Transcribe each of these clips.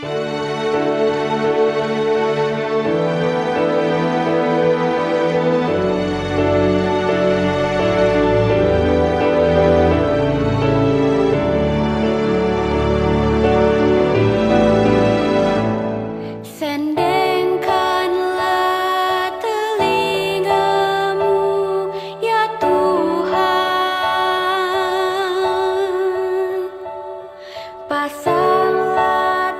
Sendengkanlah telingamu, ya Tuhan. Pasanglah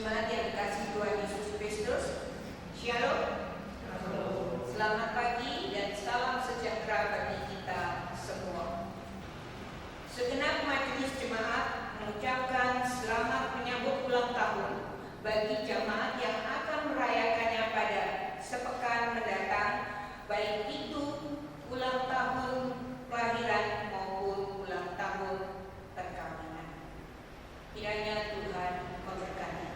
Jemaat yang dikasihi Tuhan Yesus Kristus, Shalom. Selamat pagi dan salam sejahtera bagi kita semua. Segenap majelis jemaat mengucapkan selamat menyambut ulang tahun bagi jemaat yang akan merayakannya pada sepekan mendatang, baik itu ulang tahun kelahiran maupun ulang tahun perkawinan. Kiranya Tuhan memberkati.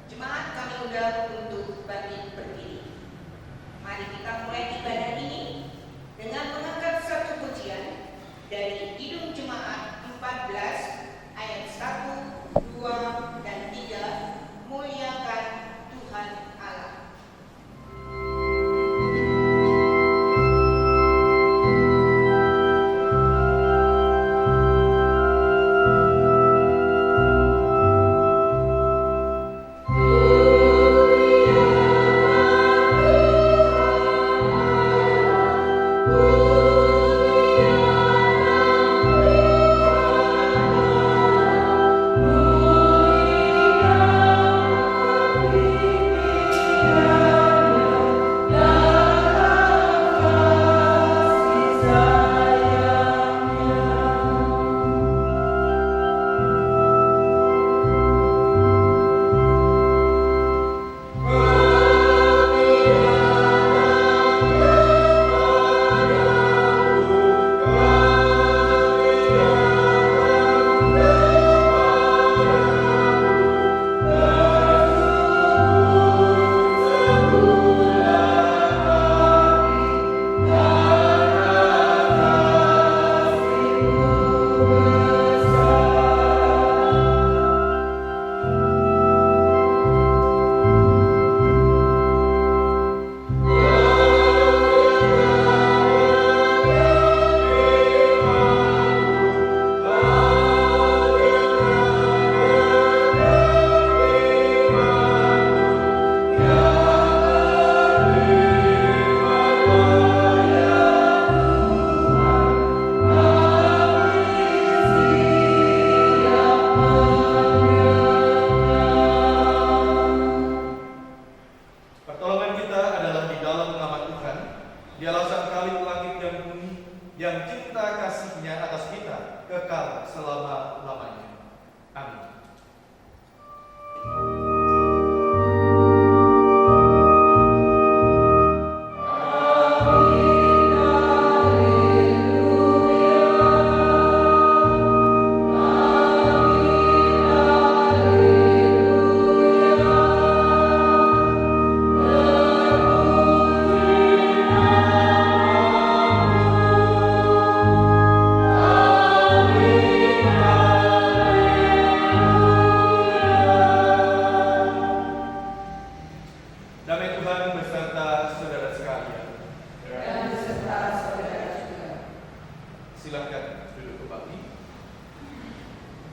Jemaat kami undang untuk bangkit berdiri. Mari kita mulai ibadah ini dengan mengangkat satu pujian dari Kidung Jemaat 14 ayat 1, 2, dan 3, Muliakan Tuhan Allah.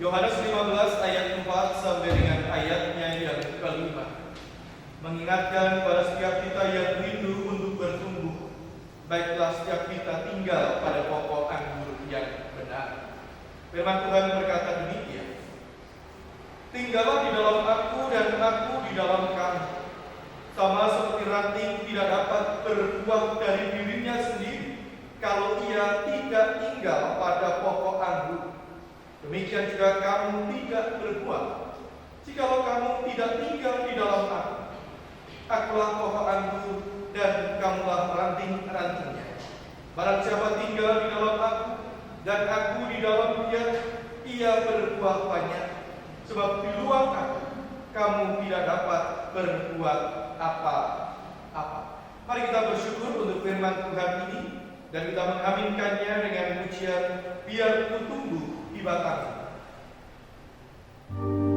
Yohanes 15 ayat 4 sampai dengan ayatnya yang ke-5 mengingatkan pada setiap kita yang rindu untuk bertumbuh, baiklah setiap kita tinggal pada pokok anggur yang benar. Firman Tuhan berkata demikian, tinggallah di dalam aku dan aku di dalam kamu. Sama seperti ranting tidak dapat berbuah dari dirinya sendiri kalau ia tidak tinggal pada pokok anggur. Demikian juga kamu tidak berbuah jikalau kamu tidak tinggal di dalam aku. Akulah pokok anggur dan kamulah ranting-rantingnya. Barang siapa tinggal di dalam aku dan aku di dalam dia, ia berbuah banyak. Sebab di luar aku kamu tidak dapat berbuat apa-apa. Mari kita bersyukur untuk firman Tuhan ini dan kita mengaminkannya dengan pujian, biar ku tumbuh di batang. Oh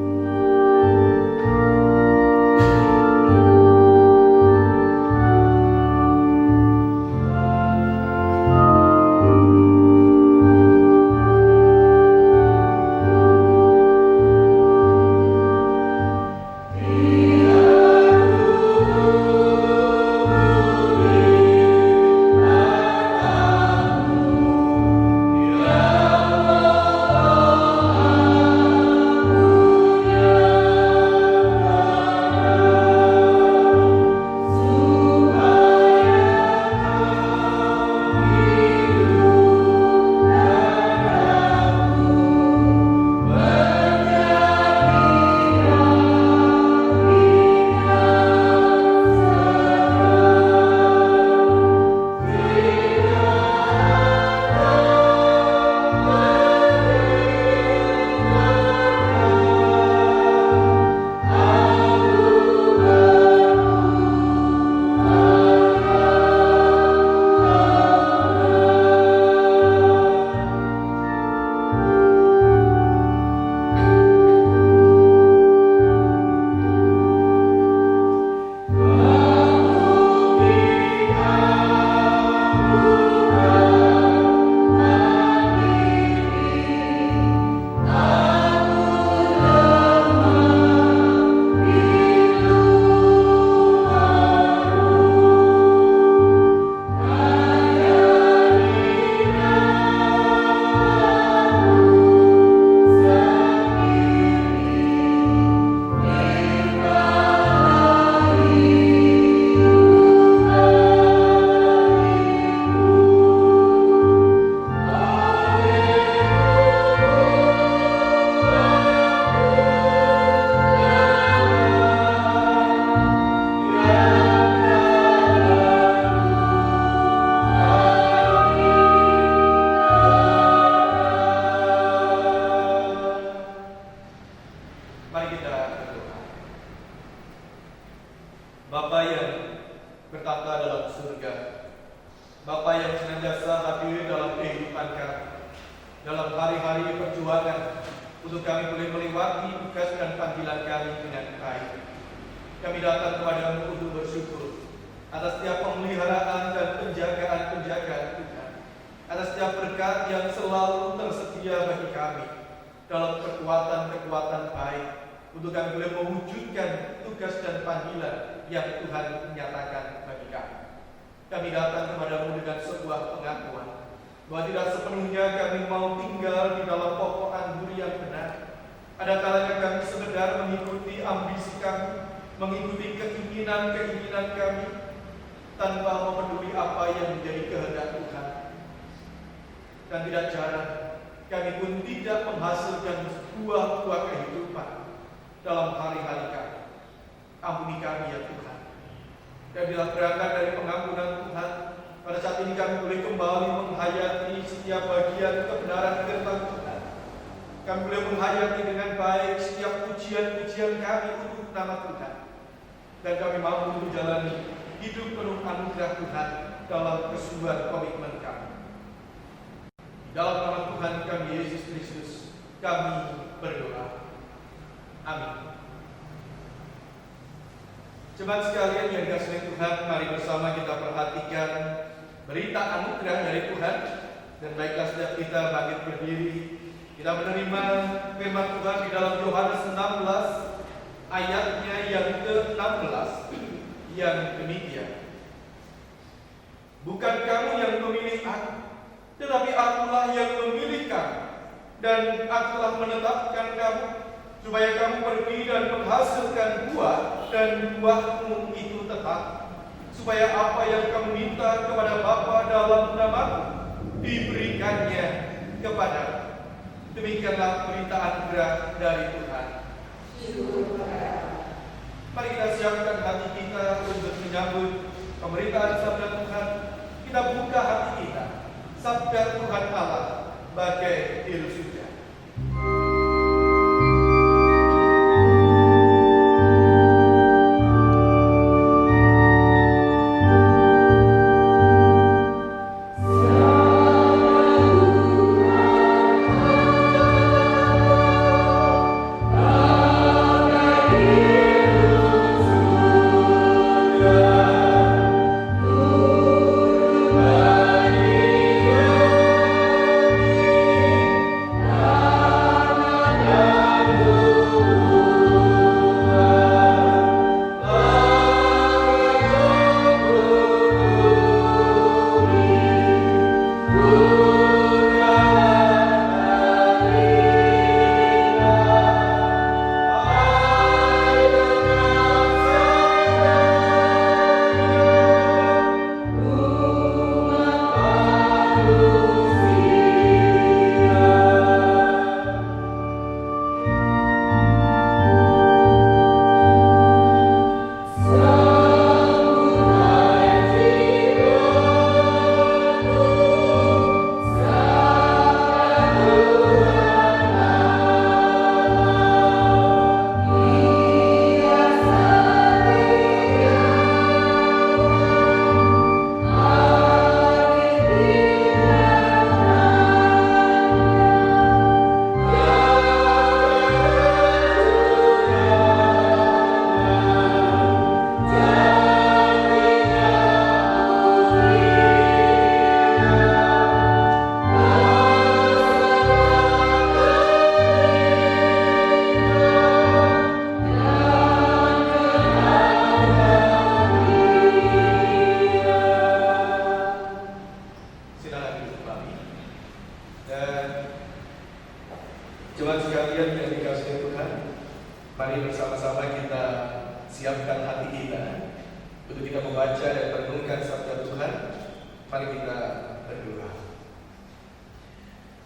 boleh melewati tugas dan panggilan kami dengan baik. Kami datang kepadamu untuk bersyukur atas setiap pemeliharaan dan penjagaan-penjagaan Tuhan, atas setiap berkat yang selalu tersedia bagi kami dalam kekuatan-kekuatan baik untuk kami boleh mewujudkan tugas dan panggilan yang Tuhan nyatakan bagi kami. Kami datang kepadamu dengan sebuah pengakuan bahwa tidak sepenuhnya kami mau tinggal di dalam pokok anggur yang benar. Ada kalanya kami sekedar mengikuti ambisi kami, mengikuti keinginan-keinginan kami, tanpa mempeduli apa yang menjadi kehendak Tuhan. Dan tidak jarang kami pun tidak menghasilkan buah-buah kehidupan dalam hari-hari kami. Ampuni kami ya Tuhan. Dan bila berangkat dari pengampunan Tuhan, pada saat ini kami boleh kembali menghayati setiap bagian kebenaran firman Tuhan. Kami boleh menghayati dengan baik setiap pujian-pujian kami untuk nama Tuhan. Dan kami mampu menjalani hidup penuh anugerah Tuhan dalam kesungguhan komitmen kami. Dalam nama Tuhan kami Yesus Kristus, kami berdoa. Amin. Jemaat sekalian yang dikasihi Tuhan, mari bersama kita perhatikan berita anugerah dari Tuhan. Dan baiklah setiap kita bangkit berdiri, kita menerima firman Tuhan di dalam Yohanes 16 ayatnya yang ke-16 yang demikian. Bukan kamu yang memilih aku, tetapi akulah yang memilih kamu, dan akulah menetapkan kamu supaya kamu pergi dan menghasilkan buah, dan buahmu itu tetap, supaya apa yang kamu minta kepada Bapa dalam namaku diberikannya kepadamu. Demikianlah berita anugerah dari Tuhan. Mari kita siapkan hati kita untuk menyambut pemberitaan sabda Tuhan. Kita buka hati kita, sabda Tuhan Allah bagai tiru surga.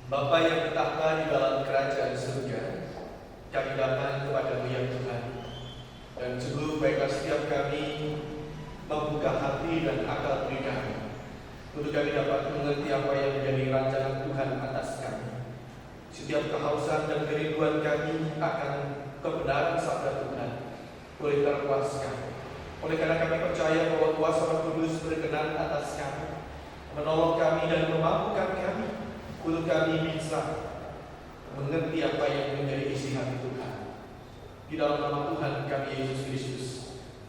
Bapa yang bertahta di dalam kerajaan surga, kami datang kepadamu ya Tuhan. Dan sungguh baiklah setiap kami membuka hati dan akal budi kami, untuk kami dapat mengerti apa yang menjadi rancangan Tuhan atas kami. Setiap kehausan dan kerinduan kami akan kebenaran sabda Tuhan boleh terpuaskan. Oleh karena kami percaya bahwa kuasa Roh Kudus berkenan atas kami, menolong kami dan memampukan kami untuk kami bisa mengerti apa yang menjadi isi hati Tuhan. Di dalam nama Tuhan kami Yesus Kristus,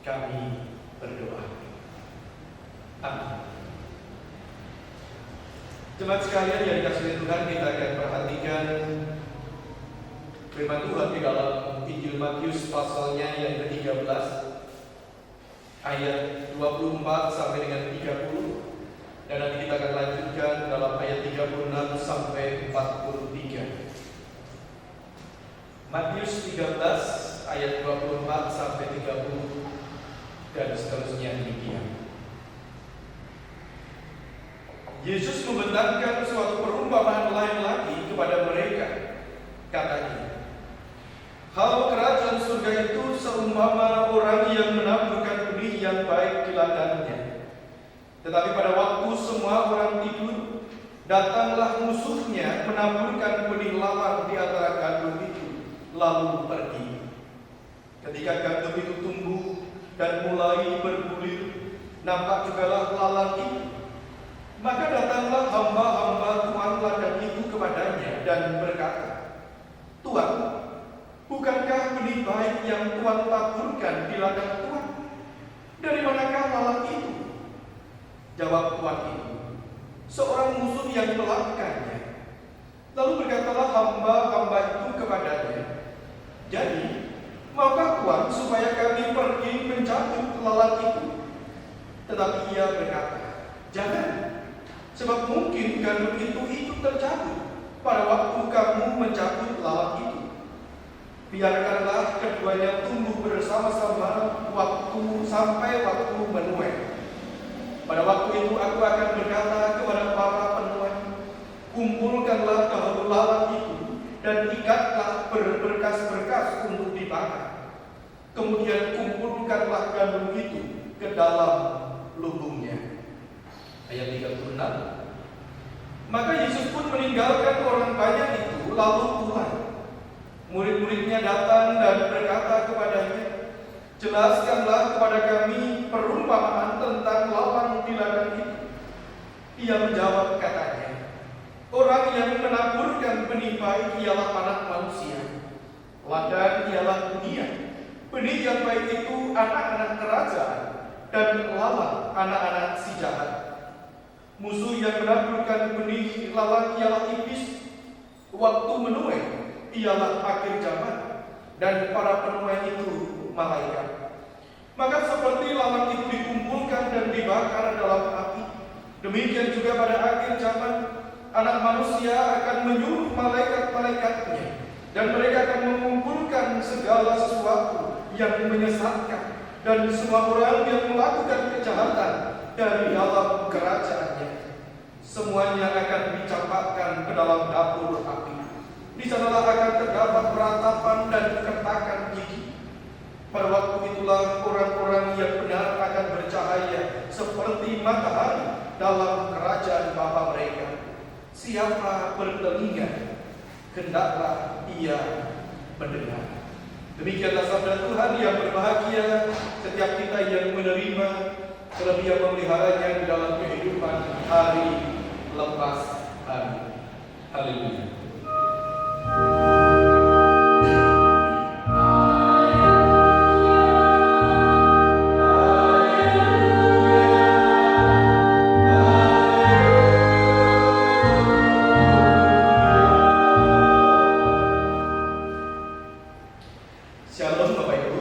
kami berdoa. Amin. Jemaat sekalian yang dikasihi Tuhan, kita akan perhatikan firman Tuhan di dalam Injil Matius pasalnya yang ke-13 ayat 24 sampai dengan 30, dan nanti kita akan lanjutkan dalam ayat 36 sampai 43. Matius 13 ayat 24 sampai 30 dan seterusnya demikian. Yesus membentangkan suatu perumpamaan lain lagi kepada mereka. Katanya, hal kerajaan surga itu seumpama orang yang menaburkan benih yang baik di ladangnya. Tetapi pada waktu semua orang tidur, datanglah musuhnya menaburkan benih lalang di antara gandum itu, lalu pergi. Ketika gandum itu tumbuh dan mulai berbulir, nampak jugalah lalang itu. Maka datanglah hamba-hamba tuan ladang itu kepadanya dan berkata, Tuan, bukankah benih baik yang Tuan taburkan di ladang Tuan? Dari manakah lalang itu? Jawab tuan itu, seorang musuh yang melakukannya. Lalu berkatalah hamba-hamba itu kepadanya, jadi, maukah Tuan supaya kami pergi mencabut lalang itu? Tetapi ia berkata, jangan, sebab mungkin gandum itu ikut tercabut pada waktu kamu mencabut lalang itu. Biarkanlah keduanya tumbuh bersama-sama sampai waktu menuai. Pada waktu itu aku akan berkata kepada para penuai, kumpulkanlah dahulu lalang itu dan ikatlah berberkas-berkas untuk dibakar. Kemudian kumpulkanlah gandum itu ke dalam lumbungnya. Ayat 36. Maka Yesus pun meninggalkan orang banyak itu lalu pulang. Murid-muridnya datang dan berkata kepadanya, jelaskanlah kepada kami perumpamaan tentang lalang di ladang itu. Ia menjawab katanya, orang yang menaburkan benih baik ialah anak manusia. Ladang ialah dunia. Benih yang baik itu anak-anak kerajaan, dan lalang anak-anak si jahat. Musuh yang menaburkan benih lalang ialah iblis. Waktu menuai ialah akhir zaman, dan para penuai itu malaikat. Maka seperti lalang itu dikumpulkan dan dibakar dalam api, demikian juga pada akhir zaman Anak Manusia akan menyuruh malaikat-malaikatnya, dan mereka akan mengumpulkan segala sesuatu yang menyesatkan dan semua orang yang melakukan kejahatan dari dalam kerajaannya. Semuanya akan dicampakkan ke dalam dapur api. Di sanalah akan terdapat peratapan dan kertakan gigi. Pada waktu itulah orang-orang yang benar akan bercahaya seperti matahari dalam kerajaan Bapa mereka. Siapa bertelinga, hendaklah ia mendengar. Demikianlah sabda Tuhan yang berbahagia setiap kita yang menerima, terlebih yang memeliharanya di dalam kehidupan hari lepas hari. Haleluya. Shalom Bapak Ibu.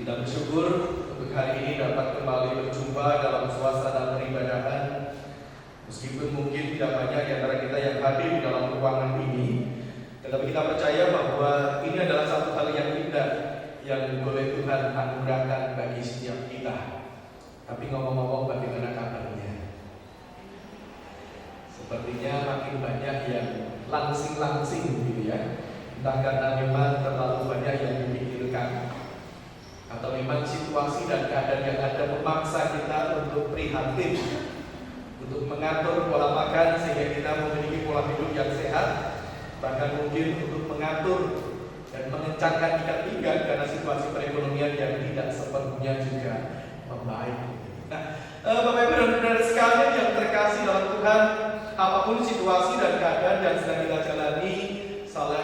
Kita bersyukur untuk hari ini dapat kembali berjumpa dalam suasana peribadahan. Meskipun mungkin tidak banyak di antara kita yang hadir di dalam ruangan ini, tetapi kita percaya bahwa ini adalah satu hal yang indah yang boleh Tuhan anugerahkan bagi setiap kita. Tapi ngomong-ngomong, bagaimana kabarnya? Sepertinya makin banyak yang langsing-langsing gitu ya. Entah karena memang terlalu banyak yang dipikirkan, atau memang situasi dan keadaan yang ada memaksa kita untuk prihatin, untuk mengatur pola makan sehingga kita memiliki pola hidup yang sehat, bahkan mungkin untuk mengatur dan mengencangkan ikat pinggang karena situasi perekonomian yang tidak sepenuhnya juga membaik. Nah, Bapak Ibu dan Saudara sekalian yang terkasih dalam Tuhan, apapun situasi dan keadaan yang sedang kita jalani,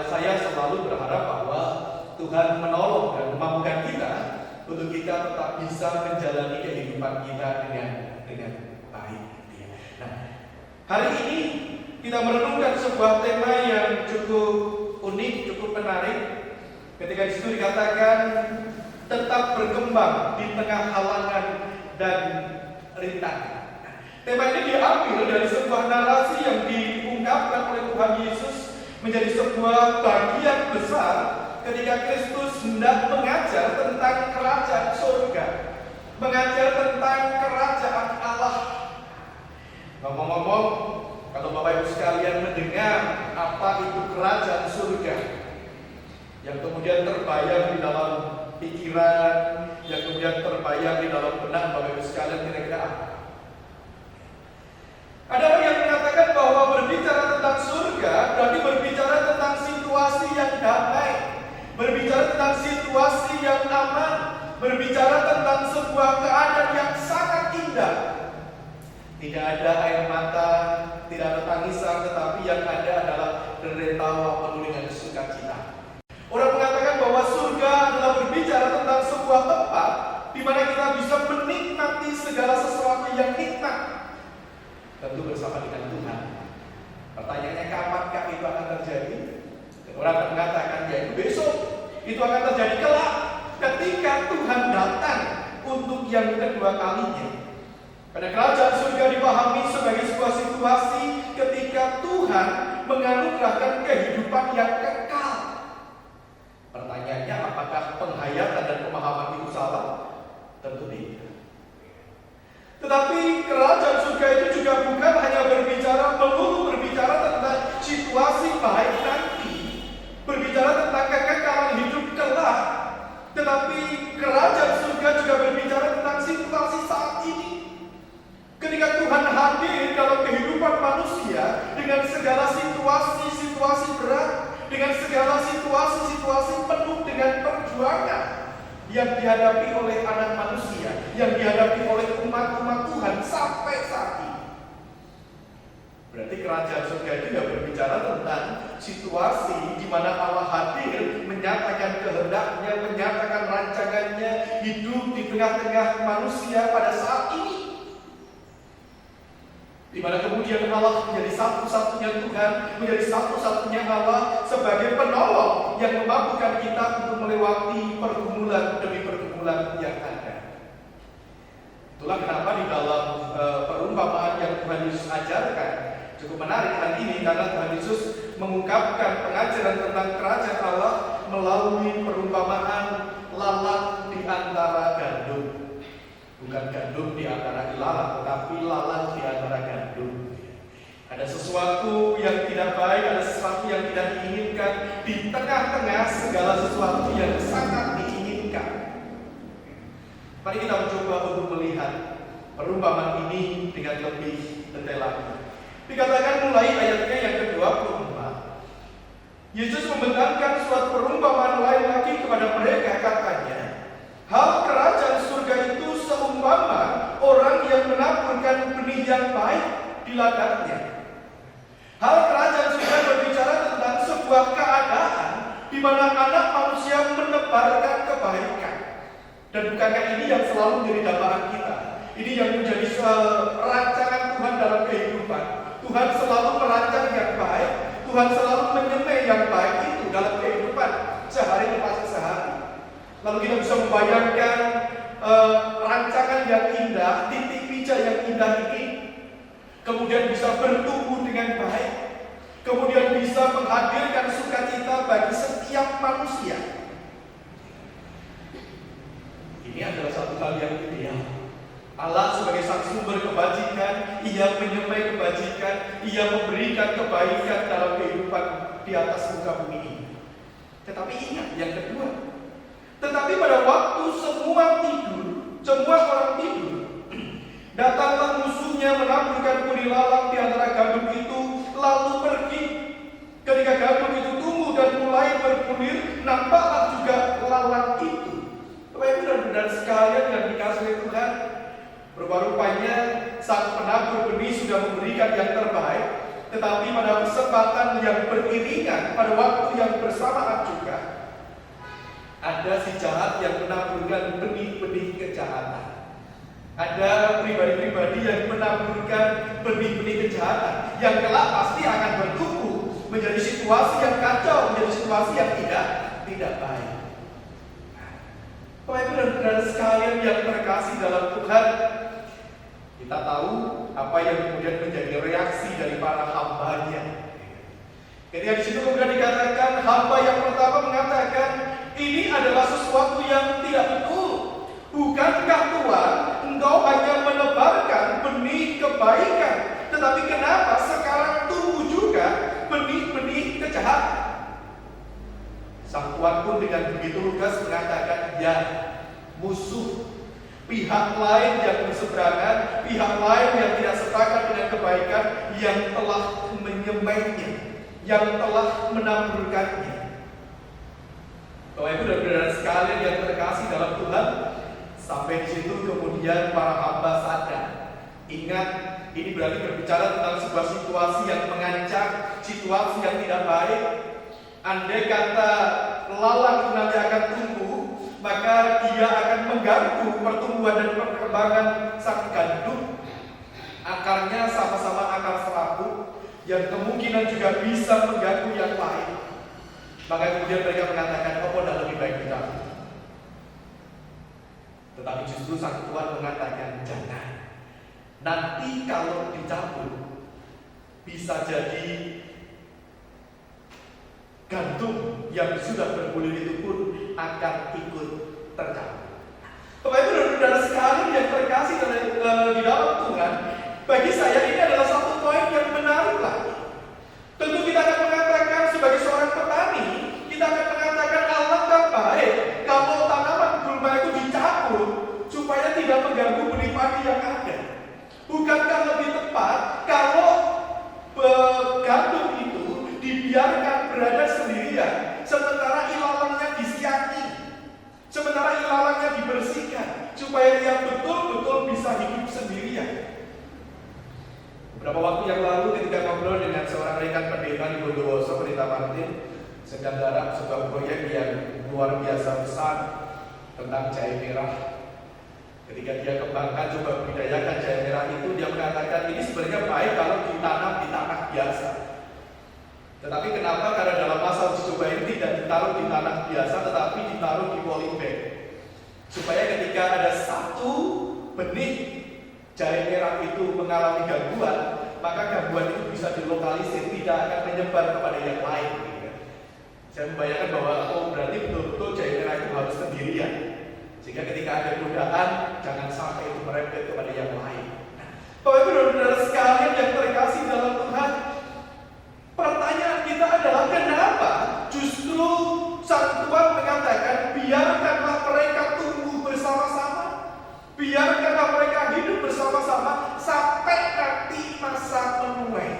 saya selalu berharap bahwa Tuhan menolong dan memampukan kita untuk kita tetap bisa menjalani kehidupan kita dengan baik. Nah, hari ini kita merenungkan sebuah tema yang cukup unik, cukup menarik. Ketika di situ dikatakan tetap berkembang di tengah halangan dan rintangan. Tema ini diambil dari sebuah narasi yang diungkapkan oleh Tuhan Yesus menjadi sebuah bagian besar ketika Kristus hendak mengajar tentang kerajaan surga, mengajar tentang kerajaan Allah. Ngomong-ngomong, kalau Bapak Ibu sekalian mendengar apa itu kerajaan surga, yang kemudian terbayang di dalam pikiran, yang kemudian terbayang di dalam benak Bapak Ibu sekalian, kira-kira apa? Ada orang yang mengatakan bahwa berbicara tentang surga berarti berbicara tentang situasi yang damai, berbicara tentang situasi yang aman, berbicara tentang sebuah keadaan yang sangat indah. Tidak ada air mata, tidak ada tangisan, tetapi yang ada adalah deritawa penuh dengan sukacita. Orang mengatakan bahwa surga adalah berbicara tentang sebuah tempat di mana kita bisa menikmati segala sesuatu yang nikmat. Tentu bersama dengan Tuhan. Pertanyaannya, kapankah itu akan terjadi? Orang akan mengatakan, yaitu besok. Itu akan terjadi kelak ketika Tuhan datang untuk yang kedua kalinya. Karena kerajaan surga dipahami sebagai sebuah situasi ketika Tuhan menganugerahkan kehidupan yang kekal. Pertanyaannya, apakah penghayatan dan pemahaman itu salah? Tentu tidak. Tetapi kerajaan surga itu juga bukan hanya melulu berbicara tentang situasi baik nanti, berbicara tentang kekekalan hidup kelak. Tetapi kerajaan surga juga berbicara tentang situasi saat ini. Ketika Tuhan hadir dalam kehidupan manusia dengan segala situasi-situasi berat, dengan segala situasi-situasi penuh dengan perjuangan yang dihadapi oleh anak manusia, yang dihadapi oleh umat-umat Tuhan sampai saat ini. Berarti kerajaan surga itu ya berbicara tentang situasi di mana Allah hadir, menyatakan kehendaknya, menyatakan rancangannya, hidup di tengah-tengah manusia pada saat ini. Di mana kemudian Allah menjadi satu-satunya Tuhan, menjadi satu-satunya Allah sebagai penolong yang memampukan kita untuk melewati pergumulan demi pergumulan yang ada. Itulah kenapa di dalam perumpamaan yang Tuhan Yesus ajarkan cukup menarik hari ini, karena Tuhan Yesus mengungkapkan pengajaran tentang kerajaan Allah melalui perumpamaan lalat di antara gandum. Bukan gandum di antara ilalang, tetapi lalat di antara gandum. Ada sesuatu yang tidak baik, ada sesuatu yang tidak diinginkan di tengah-tengah segala sesuatu yang sangat diinginkan. Mari kita mencoba untuk melihat perumpamaan ini dengan lebih detail lagi. Dikatakan mulai ayatnya yang ke-24, Yesus membentangkan suatu perumpamaan lain lagi kepada mereka, katanya, hal kerajaan surga itu seumpama orang yang menaburkan benih yang baik di ladangnya. Hal kerajaan surga berbicara tentang sebuah keadaan di mana anak manusia menebarkan kebaikan. Dan bukankah ini yang selalu menjadi dambaan kita? Ini yang menjadi rancangan Tuhan dalam kehidupan. Tuhan selalu merancang yang baik, Tuhan selalu menyemai yang baik itu dalam kehidupan sehari lepas sehari. Lalu kita bisa membayangkan rancangan yang indah, titik pijak yang indah ini kemudian bisa bertumbuh dengan baik, kemudian bisa menghadirkan sukacita bagi setiap manusia. Ini adalah satu hal yang ideal. Allah sebagai sang sumber kebajikan, Ia menyemai kebajikan, Ia memberikan kebaikan dalam kehidupan di atas muka bumi ini. Tetapi ingat yang kedua, tetapi pada waktu semua orang tidur, datanglah musuhnya menaburkan benih lalang di antara gandum itu, lalu pergi. Ketika gandum itu tumbuh dan mulai berbulir, nampaklah juga lalang itu. Bapak Ibu dan saudara sekalian yang dikasihi Tuhan, rupa-rupanya sang penabur benih sudah memberikan yang terbaik, Tetapi pada kesempatan yang beriringan, pada waktu yang bersamaan juga, ada si jahat yang menaburkan benih-benih kejahatan. Ada pribadi-pribadi yang menaburkan benih-benih kejahatan yang kelak pasti akan bertumbuh menjadi situasi yang kacau, menjadi situasi yang tidak baik. Bapak Ibu dan saudara sekalian yang terkasih dalam Tuhan, kita tahu apa yang kemudian menjadi reaksi dari para hambanya. Ketika di situ kemudian dikatakan, hamba yang pertama mengatakan, ini adalah sesuatu yang tidak betul. Bukankah Tuhan, Engkau hanya menebarkan benih kebaikan, tetapi kenapa sekarang tumbuh juga benih-benih kejahatan? Sang Tuhan pun dengan begitu lugas mengatakan, ya, musuh, pihak lain yang berseberangan, pihak lain yang tidak sepakat dengan kebaikan, yang telah menyemainya, yang telah menaburkannya. Bapak Ibu dan saudara sekalian yang terkasih dalam Tuhan, sampai di situ kemudian para hamba sadar. Ingat, ini berarti berbicara tentang sebuah situasi yang mengancam, situasi yang tidak baik. Andai kata lalang nanti akan tumbuh, maka dia akan mengganggu pertumbuhan dan perkembangan sang gandum. Akarnya sama-sama akar serabut yang kemungkinan juga bisa mengganggu yang lain. Maka kemudian mereka mengatakan, oh, tidak lebih baik kita. Tetapi justru sang Tuhan mengatakan, jangan. Nanti kalau dicabut, bisa jadi gantung yang sudah bergulir itu pun akan ikut tercabut. Bapak Ibu dan saudara sekalian yang terkasih di dalam Tuhan, bagi saya ini adalah satu poin yang menarik lagi. Tentu kita akan mengatakan sebagai seorang petani, kita akan mengatakan alangkah baik kalau tanaman gulma itu dicabut supaya tidak mengganggu benih padi yang ada. Bukankah lebih tepat kalau gandum itu dibiarkan berada sendirian, sementara ilalangnya disiangi, sementara ilalangnya dibersihkan, supaya dia betul-betul bisa hidup sendirian. Beberapa waktu yang lalu ketika ngobrol dengan seorang rekan pendeta di Bondowoso, Pendeta Martin, sedang garap sebuah proyek yang luar biasa besar tentang jahe merah. Ketika dia kembangkan, coba budidayakan jahe merah itu, dia mengatakan ini sebenarnya baik kalau ditanam di tanah biasa. Tetapi kenapa? Karena dalam masa uji coba ini tidak ditaruh di tanah biasa, tetapi ditaruh di polybag, supaya ketika ada satu benih jahe merah itu mengalami gangguan, maka gangguan itu bisa dilokalisir, tidak akan menyebar kepada yang lain. Saya membayangkan bahwa berarti betul-betul jahe merah itu harus sendirian, sehingga ketika ada godaan jangan sampai itu merembet kepada yang lain. Bapak Ibu dan saudara sekalian yang terkasih dalam Tuhan, pertanyaan kita adalah kenapa justru sang Tuhan mengatakan biarkanlah mereka tumbuh bersama-sama, biarkanlah mereka hidup bersama-sama sampai nanti masa menuai.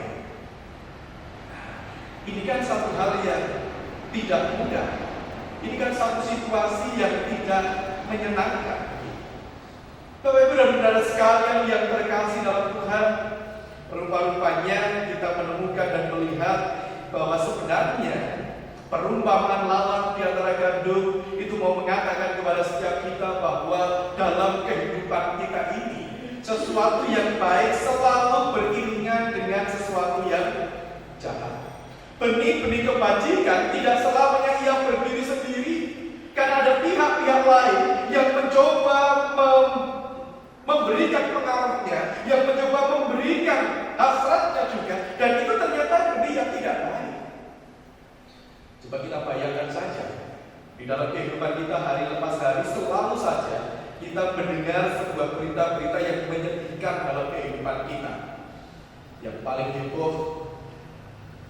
Ini kan satu hal yang tidak mudah. Ini kan satu situasi yang tidak menyenangkan. Bapak Ibu dan saudara sekalian yang terkasih dalam Tuhan, rupa-rupanya kita menemukan dan melihat bahwa sebenarnya perumpamaan lalang di antara gandum itu mau mengatakan kepada setiap kita bahwa dalam kehidupan kita ini, sesuatu yang baik selalu beriringan dengan sesuatu yang jahat. Benih-benih kebajikan tidak selamanya ia berdiri sendiri, karena ada pihak-pihak lain yang mencoba memberikan pengaruhnya, yang mencoba memberikan hasratnya juga, dan itu ternyata benih yang tidak baik. Coba kita bayangkan saja, di dalam kehidupan kita hari lepas hari selalu saja kita mendengar sebuah berita-berita yang menyedihkan dalam kehidupan kita. Yang paling heboh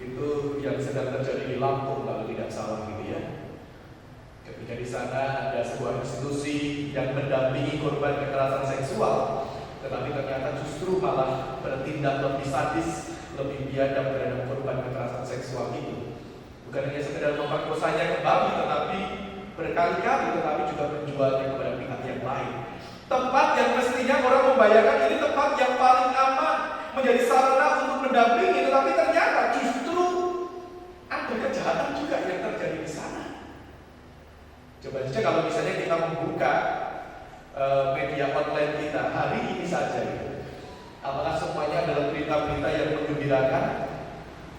itu yang sedang terjadi di Lampung kalau tidak salah gitu ya. Ketika di sana ada sebuah institusi yang mendampingi korban kekerasan seksual, tetapi ternyata justru malah bertindak lebih sadis, lebih biadab terhadap korban kekerasan seksual itu. Bukan hanya sekedar memperkosanya kembali, tetapi berkali-kali, tetapi juga menjualnya kepada pihak yang lain. Tempat yang mestinya orang membayangkan ini tempat yang paling aman, menjadi sarana untuk mendampingi, tetapi ternyata justru ada kejahatan juga yang terjadi di sana. Coba saja kalau misalnya kita membuka media online kita hari ini saja, apakah semuanya adalah berita-berita yang menggembirakan?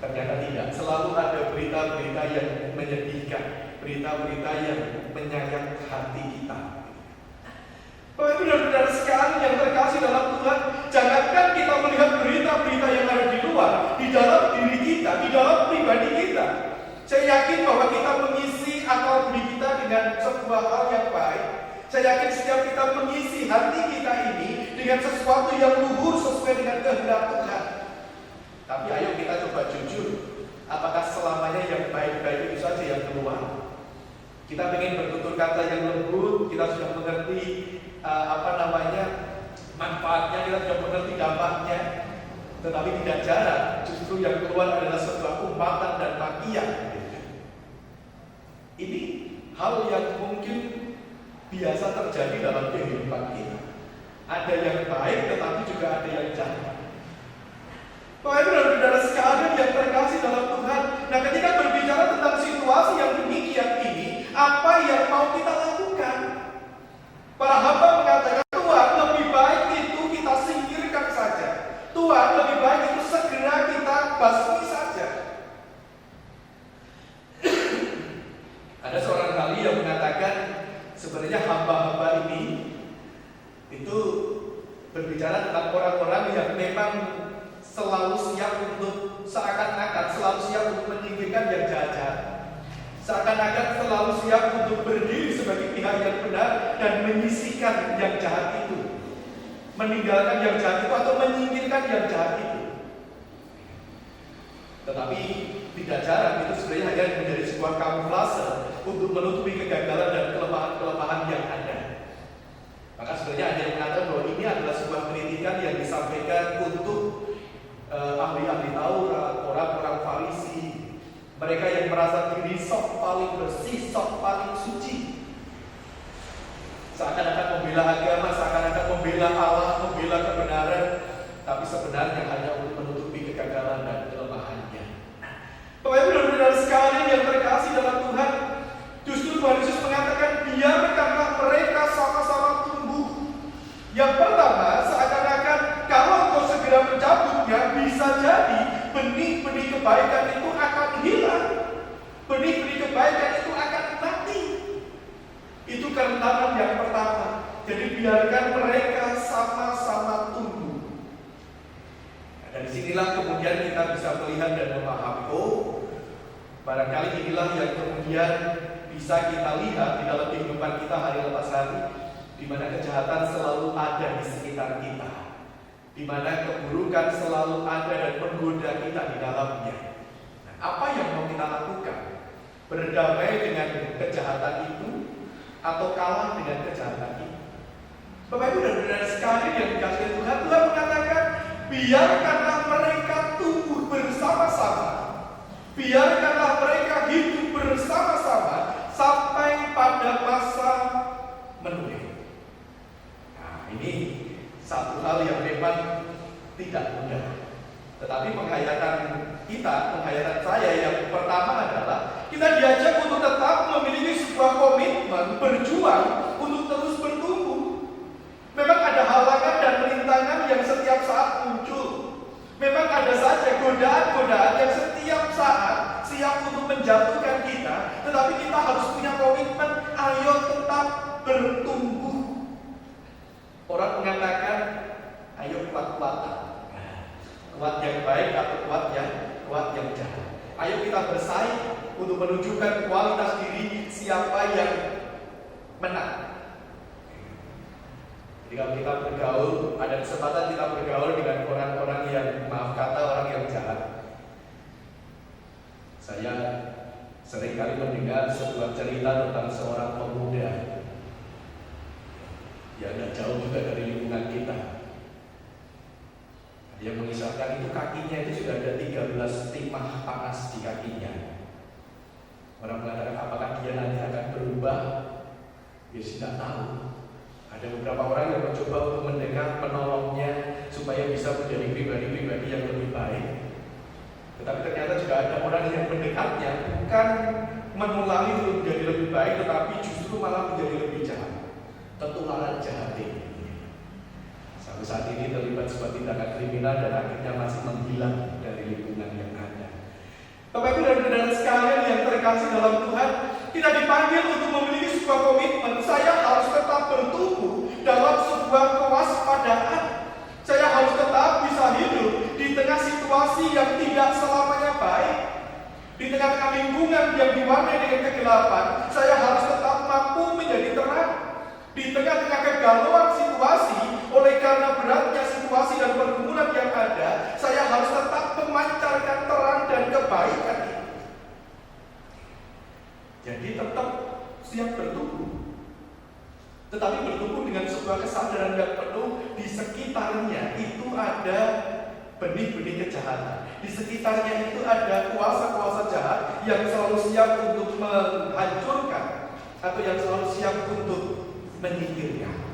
Ternyata tidak. Selalu ada berita-berita yang menyedihkan, berita-berita yang menyayat hati kita. Bapak benar-benar sekali yang terkasih dalam Tuhan, jangankan kita melihat berita-berita yang ada di luar, di dalam diri kita, di dalam pribadi kita. Saya yakin bahwa kita mengisi akal budi kita dengan sebuah hal yang baik. Saya yakin setiap kita mengisi hati kita ini dengan sesuatu yang luhur sesuai dengan kehendak Tuhan. Tapi ayo kita coba jujur, apakah selamanya yang baik-baik itu saja yang keluar? Kita ingin bertutur kata yang lembut, kita sudah mengerti manfaatnya, kita sudah mengerti dampaknya. Tetapi tidak jarang justru yang keluar adalah sebuah umpatan dan makian. Ini hal yang mungkin biasa terjadi dalam kehidupan kita. Ada yang baik tetapi juga ada yang jahat. Bapak benar-benar sekalian yang terkasih dalam Tuhan. Nah, ketika berbicara tentang situasi yang demikian ini, apa yang mau kita lakukan? Para hamba mengatakan, Tuhan, lebih baik itu kita singkirkan saja. Tuhan, lebih baik itu segera kita basmi saja. Ada seorang kali yang mengatakan, sebenarnya hamba-hamba ini itu berbicara tentang orang-orang yang memang selalu siap untuk seakan-akan selalu siap untuk menyingkirkan yang jahat, seakan-akan selalu siap untuk berdiri sebagai pihak yang benar dan menyisihkan yang jahat itu, meninggalkan yang jahat itu atau menyingkirkan yang jahat itu. Tetapi tidak jarang itu sebenarnya hanya menjadi sebuah kamuflase untuk menutupi kegagalan dan kelemahan-kelemahan yang ada. Maka sebenarnya ada yang mengatakan bahwa ini adalah sebuah kritikan yang disampaikan untuk ahli-ahli Taurat, orang-orang Farisi, mereka yang merasa diri sok paling bersih, sok paling suci, seakan-akan membela agama, seakan-akan membela Allah, membela kebenaran, tapi sebenarnya hanya untuk menutupi kegagalan dan kelemahannya. Bapak Ibu benar-benar sekalian yang terkasih dalam Tuhan, justru Tuhan Yesus mengatakan, biarkanlah mereka sama-sama tumbuh. Yang pertama, seakan-akan kalau engkau segera mencabutnya, bisa jadi benih-benih kebaikan itu akan hilang. Benih-benih kebaikan itu akan mati. Itu kerentanan yang pertama. Jadi biarkan mereka sama-sama tumbuh. Nah, dari sinilah kemudian kita bisa melihat dan memahami, barangkali inilah yang kemudian bisa kita lihat di dalam kehidupan kita hari lepas hari, di mana kejahatan selalu ada di sekitar kita, di mana keburukan selalu ada dan menggoda kita di dalamnya. Nah, apa yang mau kita lakukan? Berdamai dengan kejahatan itu atau kalah dengan kejahatan itu? Bapak Ibu dan saudara sekalian yang dikasihi Tuhan, Tuhan mengatakan, biarkanlah mereka tumbuh bersama-sama, biarkanlah mereka hidup bersama-sama sampai pada masa menuai. Ini satu hal yang memang tidak mudah. Tetapi penghayatan kita, penghayatan saya yang pertama adalah kita diajak untuk tetap memiliki sebuah komitmen berjuang untuk terus bertumbuh. Memang ada halangan dan rintangan yang setiap saat muncul. Memang ada saja godaan-godaan yang setiap saat siap untuk menjatuhkan kita. Tetapi kita harus punya komitmen, ayo tetap bertumbuh. Orang mengatakan, ayo kuat-kuatan, kuat yang baik atau kuat yang jahat. Ayo kita bersaing untuk menunjukkan kualitas diri siapa yang menang. Jadi kalau kita bergaul, ada kesempatan kita bergaul dengan orang-orang yang, maaf kata, orang yang jahat. Saya sering kali mendengar sebuah cerita tentang seorang pemuda. Ya, tidak jauh juga dari lingkungan kita. Dia mengisahkan itu kakinya itu sudah ada 13 timah panas di kakinya. Orang mengatakan apakah dia nanti akan berubah? Dia tidak tahu. Ada beberapa orang yang mencoba untuk mendekat, menolongnya supaya bisa menjadi pribadi-pribadi yang lebih baik. Tetapi ternyata juga ada orang yang mendekatnya bukan menulangi untuk menjadi lebih baik, tetapi justru malah menjadi lebih jahat. Ketularan jahat ini. Sampai saat ini terlibat sebuah tindakan kriminal dan akhirnya masih menghilang dari lingkungan yang ada. Bapak Ibu dan saudara sekalian yang terkasih dalam Tuhan, kita dipanggil untuk memiliki sebuah komitmen. Saya harus tetap bertumbuh dalam sebuah kewaspadaan. Saya harus tetap bisa hidup di tengah situasi yang tidak selamanya baik. Di tengah lingkungan yang diwarnai dengan kegelapan, saya harus tetap mampu menjadi terang. Di tengah-tengah kegalauan situasi, oleh karena beratnya situasi dan pergumulan yang ada, saya harus tetap memancarkan terang dan kebaikan. Jadi tetap siap bertumbuh, tetapi bertumbuh dengan sebuah kesadaran yang penuh di sekitarnya itu ada benih-benih kejahatan. Di sekitarnya itu ada kuasa-kuasa jahat yang selalu siap untuk menghancurkan atau yang selalu siap untuk menyingkirkan.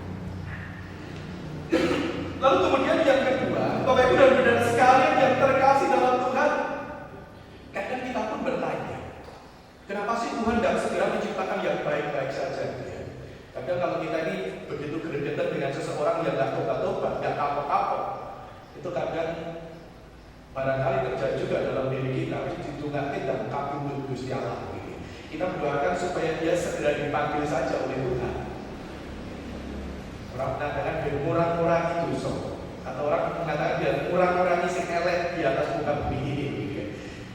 Lalu kemudian yang kedua, Bapak Ibu dan saudara sekalian yang terkasih dalam Tuhan, kadang kita pun bertanya, kenapa sih Tuhan tidak segera menciptakan yang baik-baik saja? Kadang kalau kita ini begitu gregetan dengan seseorang yang tidak tobat-tobat, tidak kapok-kapok, itu kadang barangkali terjadi juga dalam diri kita, ditunggakin dan kabur Gusti Allah. Kita berdoakan supaya dia segera dipanggil saja oleh Tuhan. Orang mengatakan dia murah-murahi dosa, atau orang mengatakan dia murah-murahi si elek di atas muka bumi ini.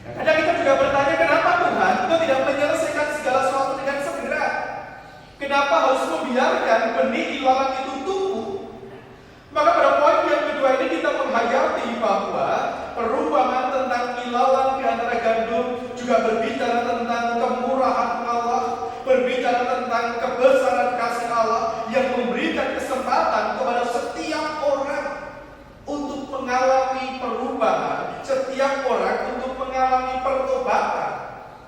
Nah, kadang kita juga bertanya, kenapa Tuhan Kau tidak menyelesaikan segala sesuatu dengan segera? Kenapa harus membiarkan benih ilalang itu tumbuh? Maka pada poin yang kedua ini kita menghayati bahwa perumpamaan tentang ilalang di antara gandum juga berbicara tentang kemurahan Allah, berbicara tentang kebesaran kasih Allah yang memberikan kesempatan kepada setiap orang untuk mengalami perubahan, setiap orang untuk mengalami pertobatan,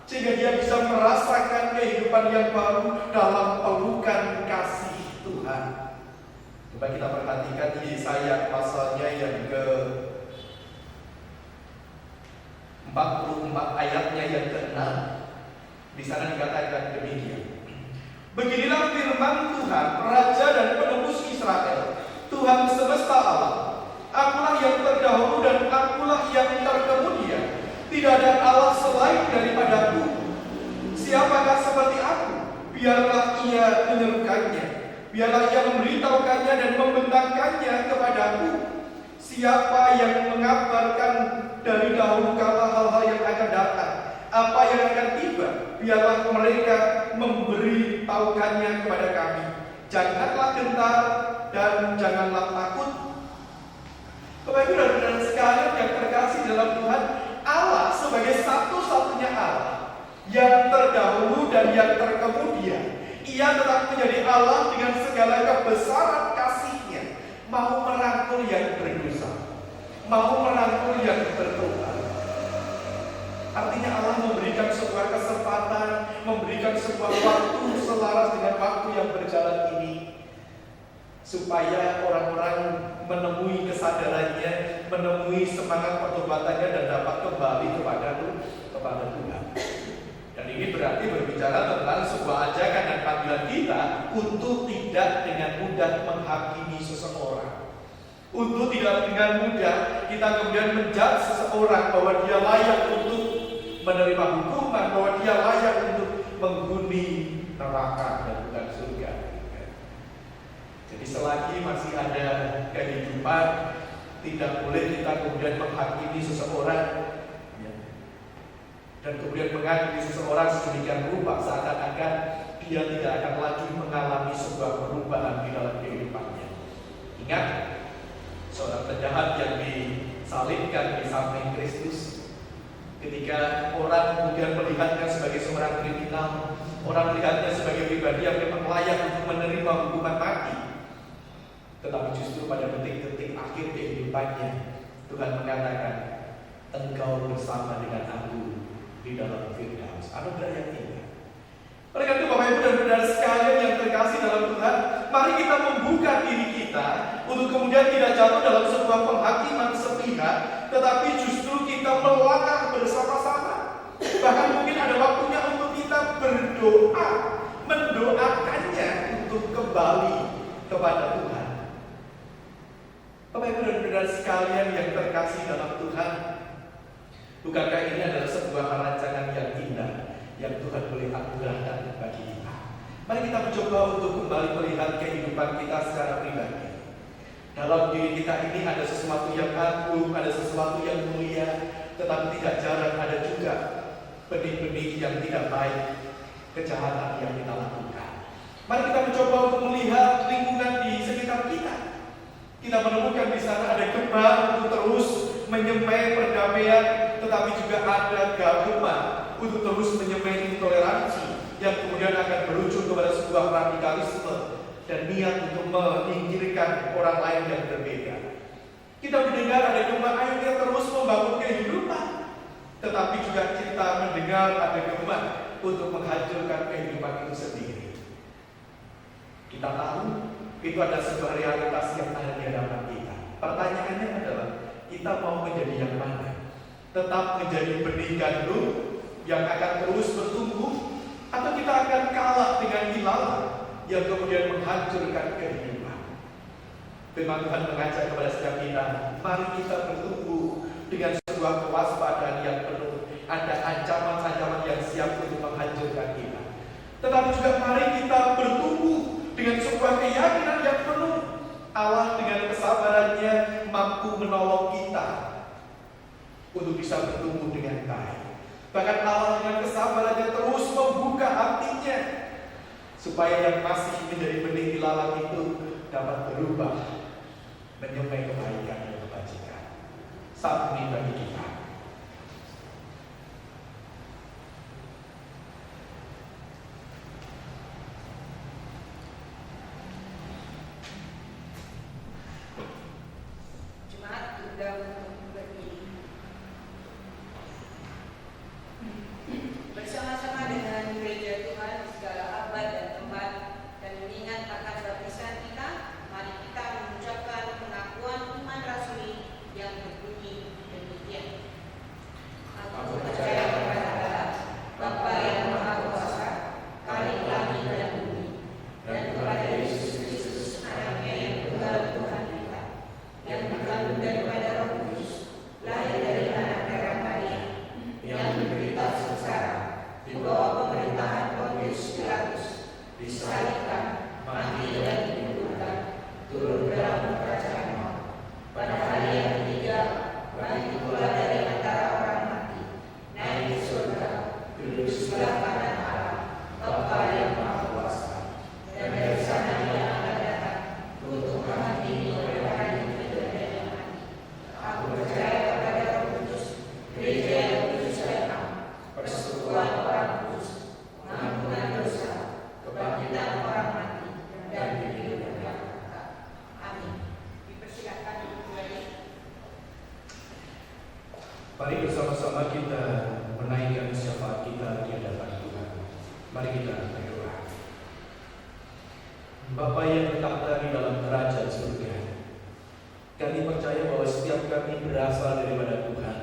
sehingga dia bisa merasakan kehidupan yang baru dalam pelukan kasih Tuhan. Coba kita perhatikan di Yesaya pasalnya yang ke 44 ayatnya yang ke-6. Di sana dikatakan demikian. Beginilah firman Tuhan, Raja dan Penebus Israel, Tuhan semesta alam. Akulah yang terdahulu dan akulah yang terkemudian. Tidak ada Allah selain daripadaku. Siapakah seperti aku? Biarlah ia menyerukannya. Biarlah ia memberitahukannya dan membentangkannya kepadaku. Siapa yang mengabarkan dari dahulu kala hal-hal yang akan datang, apa yang akan tiba, biarlah mereka memberitahukannya kepada kami. Janganlah gentar dan janganlah takut. Bapak Ibu dan saudara sekalian yang terkasih dalam Tuhan, Allah sebagai satu-satunya Allah yang terdahulu dan yang terkemudian, Ia tetap menjadi Allah dengan segala kebesaran kasih-Nya, mau merangkul yang berdosa, mau merangkul yang bertobat. Artinya Allah memberikan sebuah kesempatan, memberikan sebuah waktu selaras dengan waktu yang berjalan ini, supaya orang-orang menemui kesadarannya, menemui semangat pertobatannya dan dapat kembali kepada Tuhan. Dan ini berarti berbicara tentang sebuah ajakan dan panggilan kita untuk tidak dengan mudah menghakimi seseorang. Untuk tidak dengan mudah kita kemudian menjudge seseorang bahwa dia layak untuk menerima hukuman, bahwa dia layak untuk menghuni neraka dan bukan surga. Jadi selagi masih ada kehidupan, tidak boleh kita kemudian menghakimi seseorang, ya. Dan kemudian menghakimi seseorang sedemikian rupa seakan-akan dia tidak akan lagi mengalami sebuah perubahan di dalam kehidupannya. Ingat, seorang penjahat yang disalibkan di samping Kristus, ketika orang kemudian melihatnya sebagai seorang kriminal, orang melihatnya sebagai pribadi yang memang layak untuk menerima hukuman mati. Tetapi justru pada detik-detik akhir kehidupannya, Tuhan mengatakan, engkau bersama dengan aku di dalam Firdaus. Anugerah yang indah. Oleh karena itu Bapak Ibu dan saudara sekalian yang terkasih dalam Tuhan, mari kita membuka diri kita untuk kemudian tidak jatuh dalam sebuah penghakiman sepihak, tetapi justru kita melangkah bersama-sama. Bahkan mungkin ada waktunya untuk kita berdoa, mendoakannya untuk kembali kepada Tuhan. Bapak Ibu dan Saudara sekalian yang terkasih dalam Tuhan, bukankah ini adalah sebuah rancangan yang indah yang Tuhan boleh anugerahkan bagi kita? Mari kita mencoba untuk kembali melihat kehidupan kita secara pribadi. Dalam diri kita ini ada sesuatu yang agung, ada sesuatu yang mulia, tetapi tidak jarang ada juga benih-benih yang tidak baik, kejahatan yang kita lakukan. Mari kita mencoba untuk melihat lingkungan di sekitar kita. Kita menemukan di sana ada gembah untuk terus menyemai perdamaian, tetapi juga ada gabungan untuk terus menyemai intoleransi yang kemudian akan berujung kepada sebuah radikalisme dan niat untuk menyingkirkan orang lain yang berbeda. Kita mendengar ada gembah air yang terus membangun kehidupan, tetapi juga kita mendengar ada gembah untuk menghancurkan kehidupan itu sendiri. Kita tahu itu ada sebuah realitas yang ada di hadapan kita. Pertanyaannya adalah, kita mau menjadi yang mana? Tetap menjadi benih gandum yang akan terus bertumbuh, atau kita akan kalah dengan ilalang yang kemudian menghancurkan kehidupan? Firman Tuhan mengajak kepada setiap kita, mari kita bertumbuh dengan sebuah kewaspadaan yang penuh. Ada ancaman-ancaman yang siap untuk menghancurkan kita, tetapi juga mari kita bertumbuh dengan sebuah keyakinan yang penuh. Allah dengan kesabarannya mampu menolong kita untuk bisa bertumbuh dengan baik. Bahkan Allah dengan kesabarannya terus membuka hatinya supaya yang masih menjadi benih ilalang itu dapat berubah menyemai kebaikan dan kebajikan. Saat ini bagi kita, bersama-sama dengan gereja Tuhan di segala abad dan tempat, dan mengingat akan baptisan kita, mari kita mengucapkan pengakuan iman rasuli yang berbunyi demikian. Aku percaya kepada Allah, Bapa yang Maha Kuasa, Khalik langit dan bumi, dan kepada Yesus Kristus, anaknya yang tunggal Tuhan kita, yang dikandung daripada Roh Kudus, lahir dari anak darah Maria, yang menderita sengsara, di bawah pemerintahan Pontius Pilatus, disalibkan, mati dan dikuburkan, turun ke dalam kerajaan maut. Pada hari yang ketiga, bangkit pula dari antara orang mati, naik ke surga, duduk sebelah kanan Allah, Bapa yang Maha Kuasa, dan dari sana Ia akan datang untuk menghakimi orang hidup dan yang mati. Aku percaya kepada Roh Kudus, gereja yang kudus dan am, persekutuan orang kudus, pengampunan dosa, kebangkitan orang mati, dan kehidupan yang kekal. Amin. Dipersilakan kembali. mari bersama-sama kita menaikkan syafaat kita di hadapan Tuhan. Mari kita berdoa. Bapa yang bertahta di dalam kerajaan surga, kami percaya bahwa setiap kami berasal daripada Tuhan.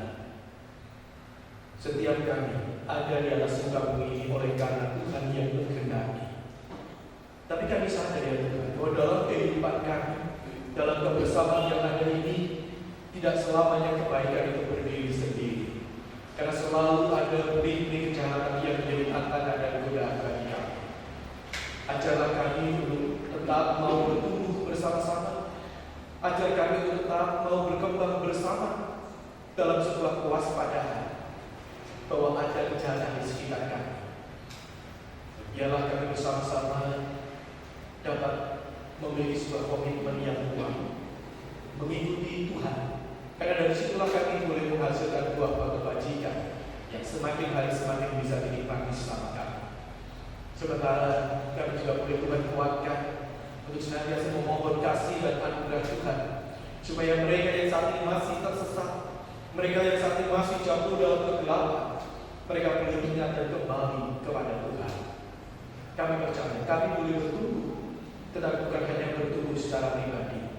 Setiap kami ada di atas muka bumi ini oleh karena Tuhan yang berkehendaki. Tapi kami sadar ya Tuhan, bahwa dalam kehidupan kami, dalam kebersamaan yang ada ini, tidak selamanya kebaikan itu berdiri sendiri. Karena selalu ada benih-benih kejahatan yang menjadi tantangan dan godaan bagi kami. Ajarlah kami untuk tetap mau bertumbuh bersama-sama. Ajar kami untuk tetap mau berkembang bersama dalam sebuah kewaspadaan bahwa ada kejahatan di sekitar kami. Biarlah kami bersama-sama dapat memiliki sebuah komitmen yang kuat mengikuti Tuhan. Karena dari situlah kami boleh menghasilkan buah-buah kebajikan yang semakin hari semakin bisa dinikmati selama kami. Sementara kami juga boleh Tuhan kuatkan untuk senantiasa memohon kasih dan anugerah Tuhan, supaya mereka yang saat ini masih tersesat, mereka yang saat ini masih jatuh dalam kegelapan, mereka boleh ingat dan kembali kepada Tuhan. Kami percaya kami boleh bertumbuh tetapi bukan hanya bertumbuh secara pribadi,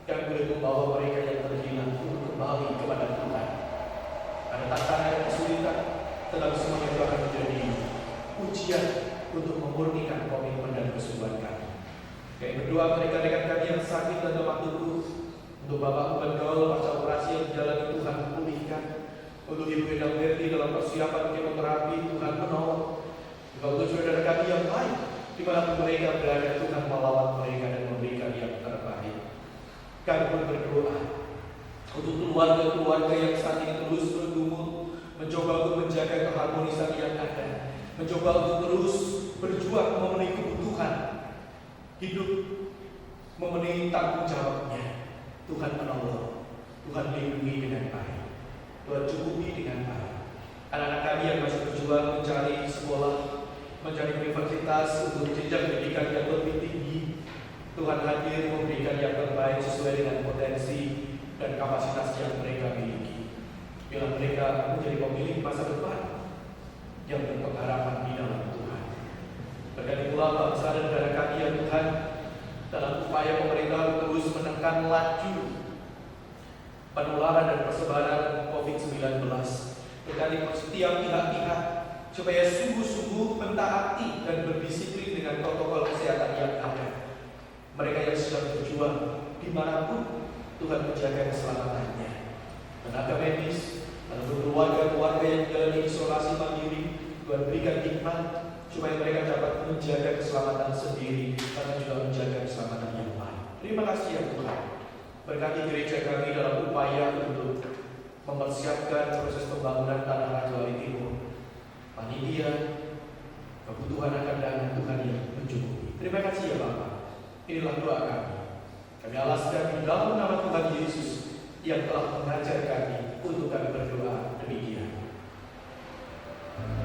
yang boleh membawa mereka yang terhilang untuk kembali kepada Tuhan. Ada tantangan dan kesulitan, tetapi semuanya itu akan menjadi ujian untuk memurnikan komitmen dan kesungguhan kami. Kami berdoa mereka-rekan kami yang sakit dan lemah tubuh, untuk Bapak Uban Gaul pasca operasi yang dijalani Tuhan pulihkan, untuk Ibu Endang Berti dalam persiapan kemoterapi Tuhan menolong, juga untuk saudara kami yang lain dimanapun mereka berada, Tuhan melawat mereka dan memberikan yang terbaik. Kami pun berdoa untuk keluarga-keluarga yang saat ini terus bergumul, mencoba untuk menjaga keharmonisan yang ada, mencoba untuk terus berjuang memenuhi kebutuhan hidup, memenuhi tanggung jawabnya. Tuhan menolong, Tuhan lindungi dengan baik, Tuhan cukupi dengan baik. Anak-anak kami yang masih berjuang mencari sekolah, mencari universitas untuk jenjang pendidikan yang lebih tinggi, Tuhan hadir memberikan yang terbaik sesuai dengan potensi dan kapasitas yang mereka miliki. Bila mereka menjadi pemilik masa depan yang berpengharapan di dalam Tuhan. Berkati pula bangsa dan negara kami yang Tuhan, dalam upaya pemerintah terus menekan laju penularan dan persebaran COVID-19. Berkati setiap pihak-pihak supaya sungguh-sungguh mentaati dan berdisiplin dengan protokol kesehatan yang ada. Mereka yang sedang berjuang dimanapun, Tuhan menjaga keselamatannya. Tenaga medis dan keluarga-keluarga yang menjalani isolasi mandiri, Tuhan berikan hikmat supaya mereka dapat menjaga keselamatan sendiri dan juga menjaga keselamatan yang lain. Terima kasih ya Tuhan. Berkati gereja kami dalam upaya untuk mempersiapkan proses pembangunan Tanah Raja Wali Timur. Panitia, kebutuhan akan dana Tuhan yang mencukupi. Terima kasih ya Bapak. Inilah doa kami. Kami alaskan di dalam nama Tuhan Yesus yang telah mengajar kami untuk kami berdoa demikian. Ku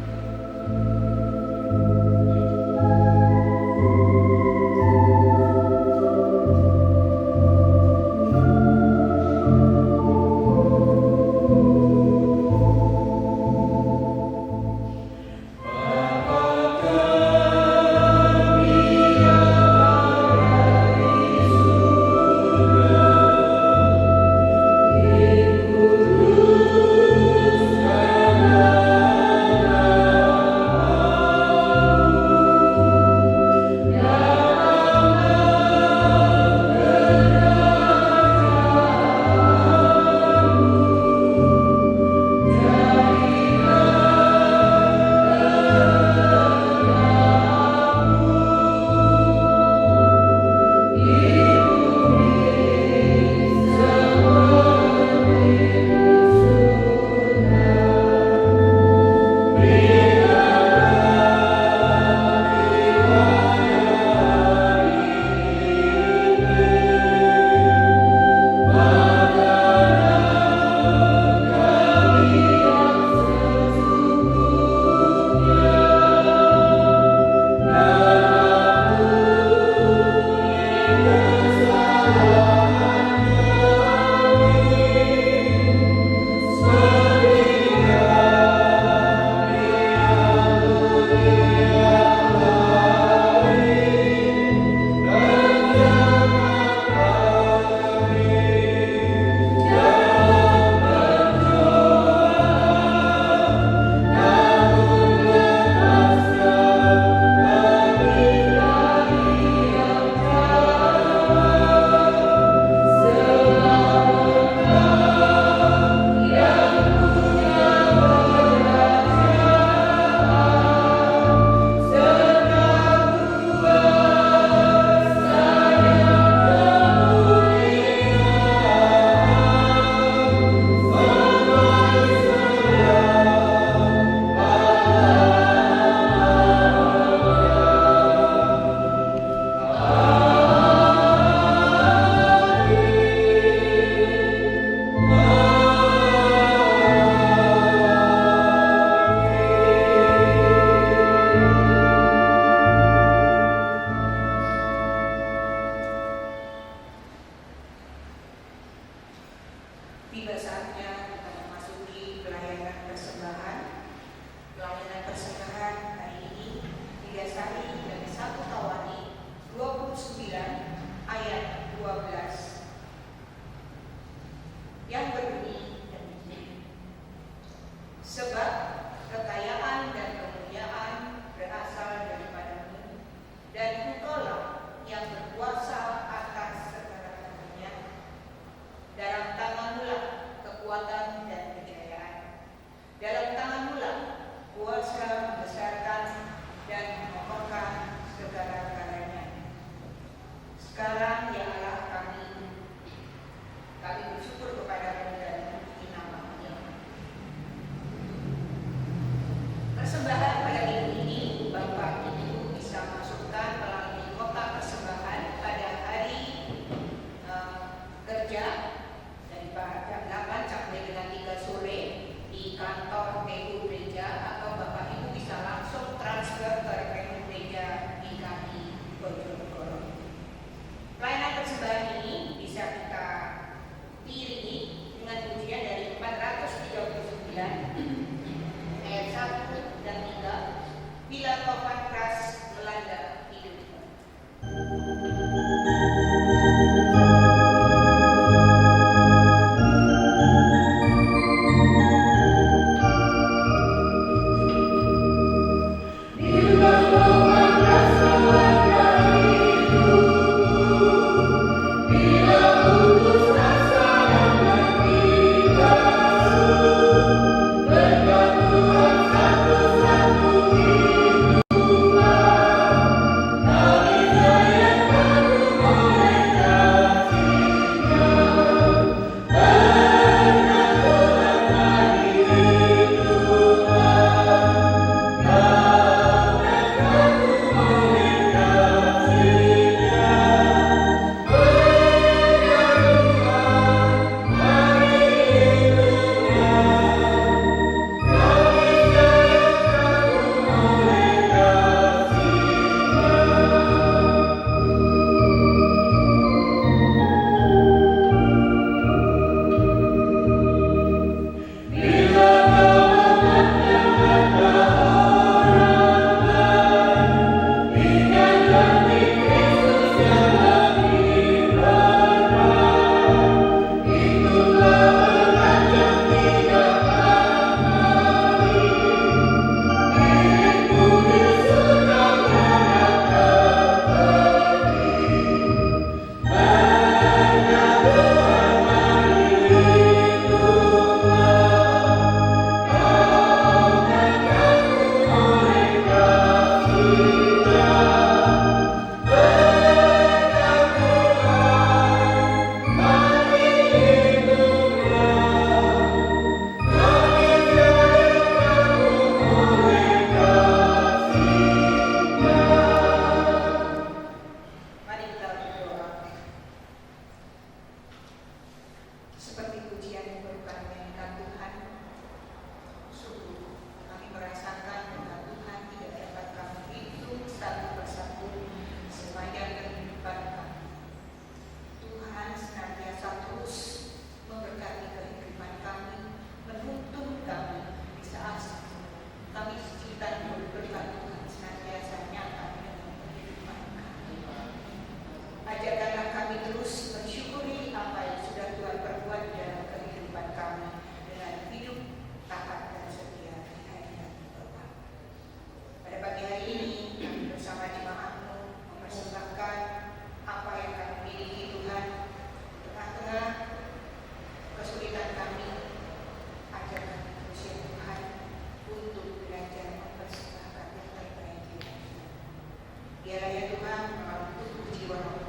Bono.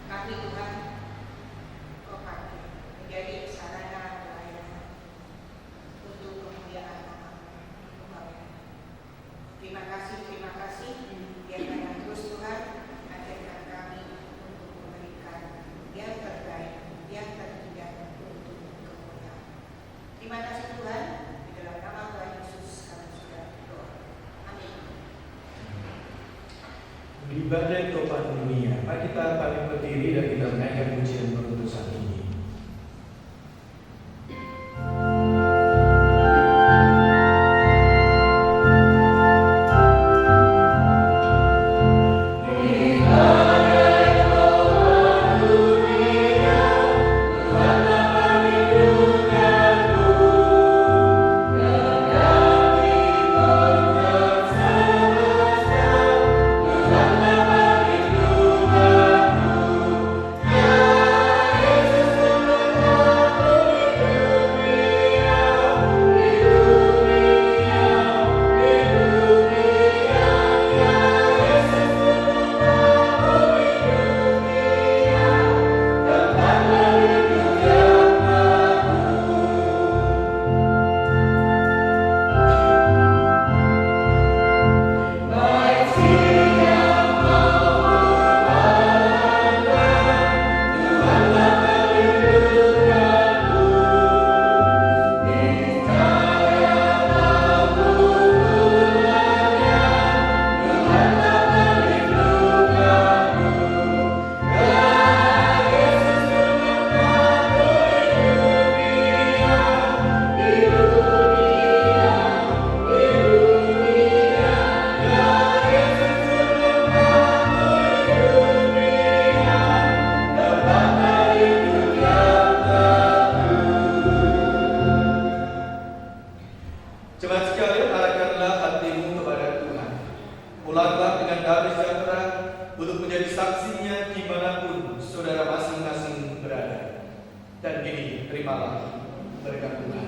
Kami Tuhan, Kau pakai menjadi sarana pelayanan untuk kemuliaan nama-Mu. Terima kasih, biarlah terus Tuhan ajarkan kami untuk memberikan yang terbaik, yang terindah untuk kemuliaan. Terima kasih Tuhan, di dalam nama Tuhan Yesus kami sudah berdoa. Amin. Di badai topan dunia, mari kita balik berdiri dan kita menaikkan pujian penutup saat ini. Jemaat sekalian, arahkanlah hatimu kepada Tuhan. Pulanglah dengan damai sejahtera untuk menjadi saksinya dimanapun saudara masing-masing berada. Dan kini, terimalah berkat Tuhan.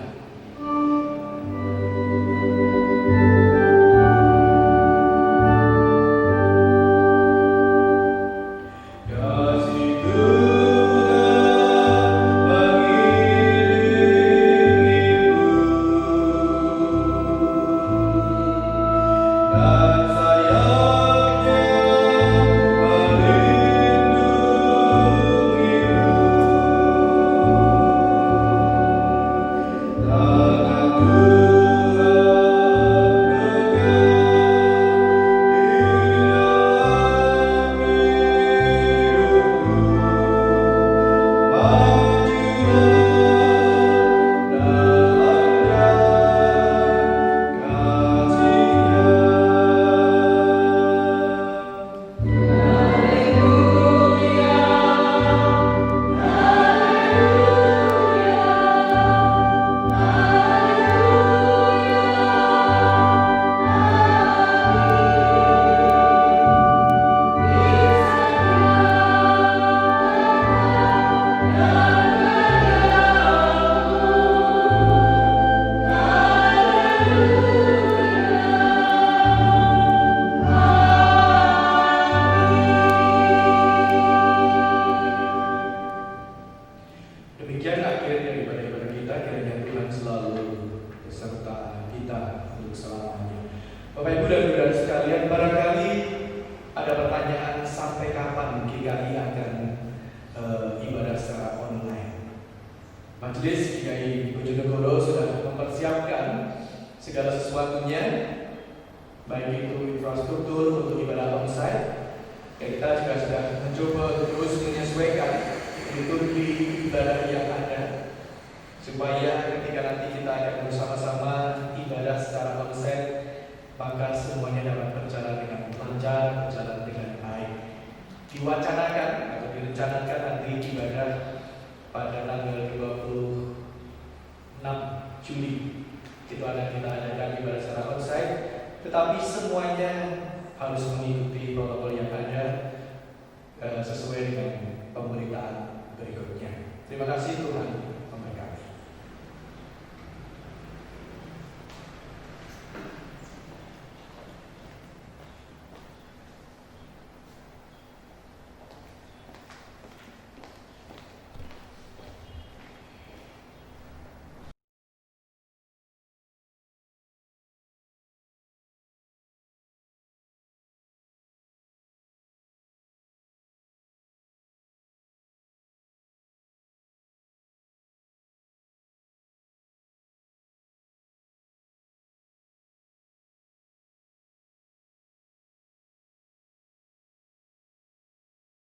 Demikian akhir daripada ibadah kita, kiranya Tuhan selalu beserta kita untuk selamanya. Bapak Ibu dan Saudara sekalian, barangkali ada pertanyaan sampai kapan GKI akan ibadah secara online. Majelis GKI Bojonegoro sudah mempersiapkan segala sesuatunya, baik itu infrastruktur untuk ibadah onsite. Kita juga sudah mencoba terus menyesuaikan liturgi ibadah yang ada, supaya ketika nanti kita akan bersama-sama ibadah secara onsite, maka semuanya dapat berjalan dengan lancar, berjalan dengan baik. Diwacanakan atau direncanakan nanti ibadah pada tanggal 26 Juli itu ada kita adakan ibadah secara onsite, tetapi semuanya harus mengikuti protokol yang ada